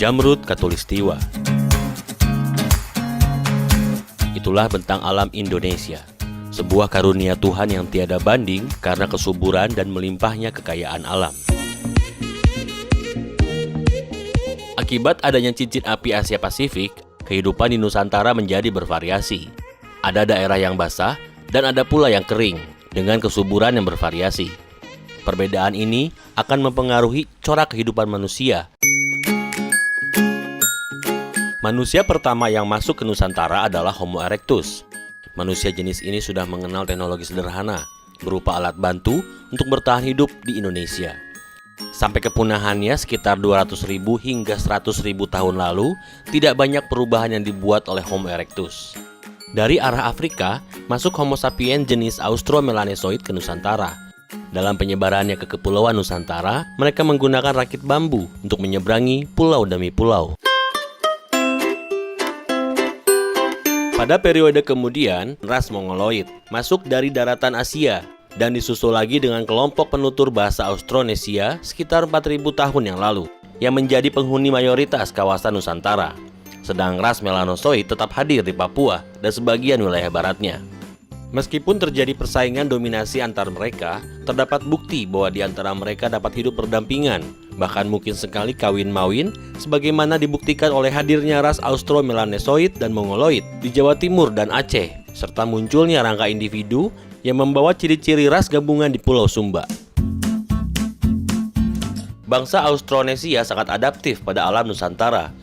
Jamrud Khatulistiwa. Itulah bentang alam Indonesia, sebuah karunia Tuhan yang tiada banding karena kesuburan dan melimpahnya kekayaan alam. Akibat adanya cincin api Asia Pasifik, kehidupan di Nusantara menjadi bervariasi. Ada daerah yang basah dan ada pula yang kering, dengan kesuburan yang bervariasi. Perbedaan ini akan mempengaruhi corak kehidupan manusia. Manusia pertama yang masuk ke Nusantara adalah Homo erectus. Manusia jenis ini sudah mengenal teknologi sederhana, berupa alat bantu untuk bertahan hidup di Indonesia. Sampai kepunahannya sekitar 200.000 hingga 100.000 tahun lalu, tidak banyak perubahan yang dibuat oleh Homo erectus. Dari arah Afrika, masuk Homo sapiens jenis Austromelanesoid ke Nusantara. Dalam penyebarannya ke Kepulauan Nusantara, mereka menggunakan rakit bambu untuk menyeberangi pulau demi pulau. Pada periode kemudian, ras Mongoloid masuk dari daratan Asia dan disusul lagi dengan kelompok penutur bahasa Austronesia sekitar 4.000 tahun yang lalu, yang menjadi penghuni mayoritas kawasan Nusantara. Sedang ras Melanosoid tetap hadir di Papua dan sebagian wilayah baratnya. Meskipun terjadi persaingan dominasi antar mereka, terdapat bukti bahwa di antara mereka dapat hidup berdampingan, bahkan mungkin sekali kawin-mawin, sebagaimana dibuktikan oleh hadirnya ras Austromelanesoid dan Mongoloid di Jawa Timur dan Aceh, serta munculnya rangka individu yang membawa ciri-ciri ras gabungan di Pulau Sumba. Bangsa Austronesia sangat adaptif pada alam Nusantara.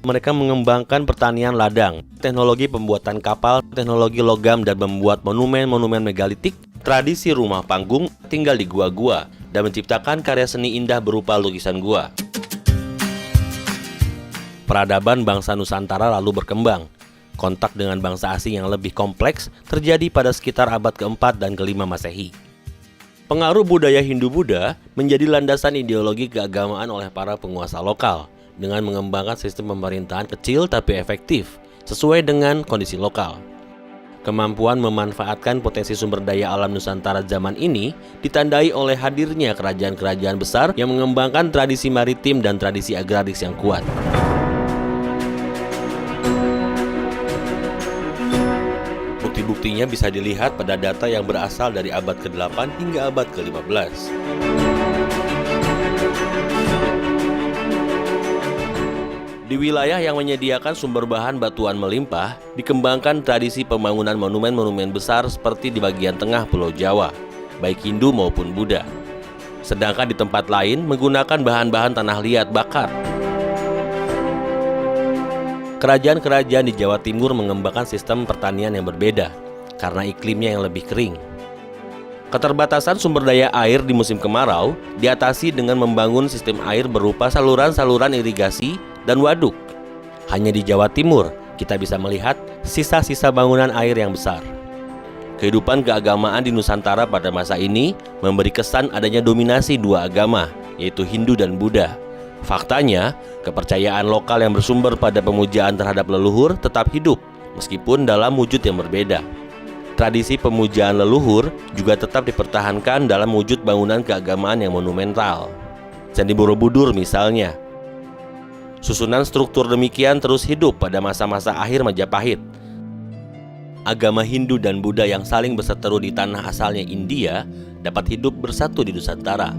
Mereka mengembangkan pertanian ladang, teknologi pembuatan kapal, teknologi logam dan membuat monumen-monumen megalitik, tradisi rumah panggung, tinggal di gua-gua, dan menciptakan karya seni indah berupa lukisan gua. Peradaban bangsa Nusantara lalu berkembang. Kontak dengan bangsa asing yang lebih kompleks terjadi pada sekitar abad ke-4 dan ke-5 Masehi. Pengaruh budaya Hindu-Buddha menjadi landasan ideologi keagamaan oleh para penguasa lokal, dengan mengembangkan sistem pemerintahan kecil tapi efektif, sesuai dengan kondisi lokal. Kemampuan memanfaatkan potensi sumber daya alam Nusantara zaman ini ditandai oleh hadirnya kerajaan-kerajaan besar yang mengembangkan tradisi maritim dan tradisi agraris yang kuat. Bukti-buktinya bisa dilihat pada data yang berasal dari abad ke-8 hingga abad ke-15. Di wilayah yang menyediakan sumber bahan batuan melimpah, dikembangkan tradisi pembangunan monumen-monumen besar seperti di bagian tengah Pulau Jawa, baik Hindu maupun Buddha. Sedangkan di tempat lain menggunakan bahan-bahan tanah liat bakar. Kerajaan-kerajaan di Jawa Timur mengembangkan sistem pertanian yang berbeda, karena iklimnya yang lebih kering. Keterbatasan sumber daya air di musim kemarau diatasi dengan membangun sistem air berupa saluran-saluran irigasi dan waduk. Hanya di Jawa Timur kita bisa melihat sisa-sisa bangunan air yang besar. Kehidupan keagamaan di Nusantara pada masa ini memberi kesan adanya dominasi dua agama, yaitu Hindu dan Buddha. Faktanya, kepercayaan lokal yang bersumber pada pemujaan terhadap leluhur tetap hidup, meskipun dalam wujud yang berbeda. Tradisi pemujaan leluhur juga tetap dipertahankan dalam wujud bangunan keagamaan yang monumental. Candi Borobudur misalnya. Susunan struktur demikian terus hidup pada masa-masa akhir Majapahit. Agama Hindu dan Buddha yang saling berseteru di tanah asalnya India dapat hidup bersatu di Nusantara.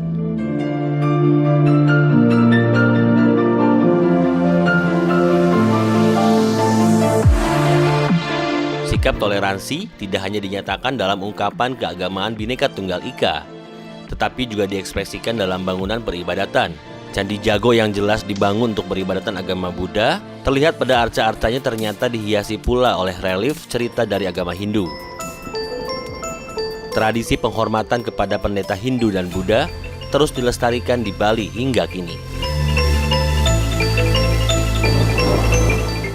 Sikap toleransi tidak hanya dinyatakan dalam ungkapan keagamaan Bhinneka Tunggal Ika, tetapi juga diekspresikan dalam bangunan peribadatan. Candi Jago yang jelas dibangun untuk peribadatan agama Buddha, terlihat pada arca-arcanya ternyata dihiasi pula oleh relief cerita dari agama Hindu. Tradisi penghormatan kepada pendeta Hindu dan Buddha terus dilestarikan di Bali hingga kini.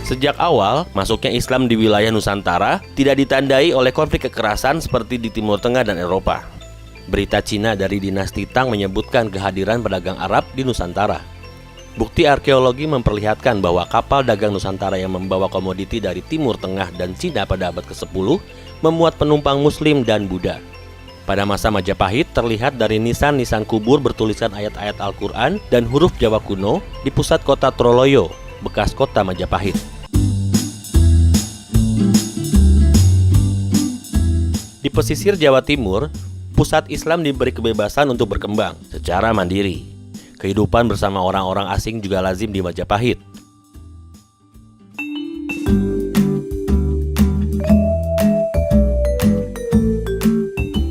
Sejak awal, masuknya Islam di wilayah Nusantara tidak ditandai oleh konflik kekerasan seperti di Timur Tengah dan Eropa. Berita Cina dari dinasti Tang menyebutkan kehadiran pedagang Arab di Nusantara. Bukti arkeologi memperlihatkan bahwa kapal dagang Nusantara yang membawa komoditi dari Timur Tengah dan Cina pada abad ke-10 memuat penumpang Muslim dan Buddha. Pada masa Majapahit terlihat dari nisan-nisan kubur bertuliskan ayat-ayat Al-Quran dan huruf Jawa kuno di pusat kota Troloyo, bekas kota Majapahit. Di pesisir Jawa Timur, pusat Islam diberi kebebasan untuk berkembang secara mandiri. Kehidupan bersama orang-orang asing juga lazim di Majapahit.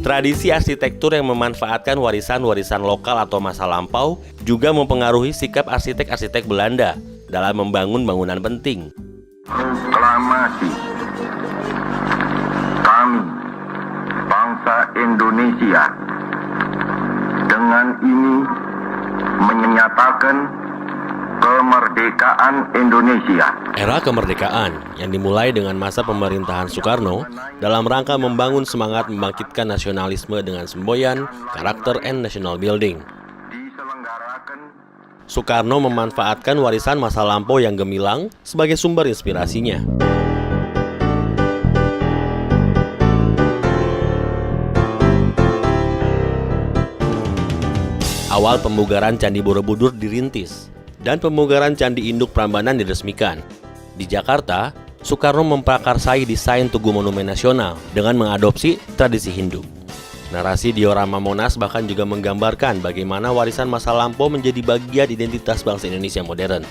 Tradisi arsitektur yang memanfaatkan warisan-warisan lokal atau masa lampau juga mempengaruhi sikap arsitek-arsitek Belanda dalam membangun bangunan penting. Proklamasi kami, bangsa Indonesia, dengan ini menyatakan kemerdekaan Indonesia. Era kemerdekaan yang dimulai dengan masa pemerintahan Soekarno dalam rangka membangun semangat membangkitkan nasionalisme dengan semboyan, karakter, and national building. Soekarno memanfaatkan warisan masa lampau yang gemilang sebagai sumber inspirasinya. Awal pemugaran Candi Borobudur dirintis dan pemugaran Candi Induk Prambanan diresmikan. Di Jakarta, Soekarno memprakarsai desain Tugu Monumen Nasional dengan mengadopsi tradisi Hindu. Narasi diorama Monas bahkan juga menggambarkan bagaimana warisan masa lampau menjadi bagian identitas bangsa Indonesia modern.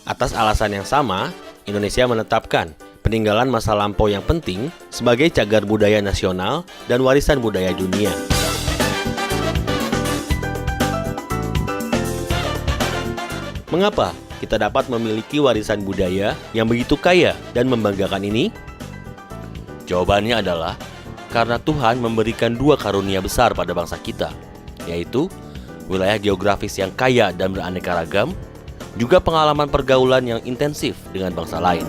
Atas alasan yang sama, Indonesia menetapkan peninggalan masa lampau yang penting sebagai cagar budaya nasional dan warisan budaya dunia. Mengapa kita dapat memiliki warisan budaya yang begitu kaya dan membanggakan ini? Jawabannya adalah karena Tuhan memberikan dua karunia besar pada bangsa kita, yaitu wilayah geografis yang kaya dan beraneka ragam, juga pengalaman pergaulan yang intensif dengan bangsa lain.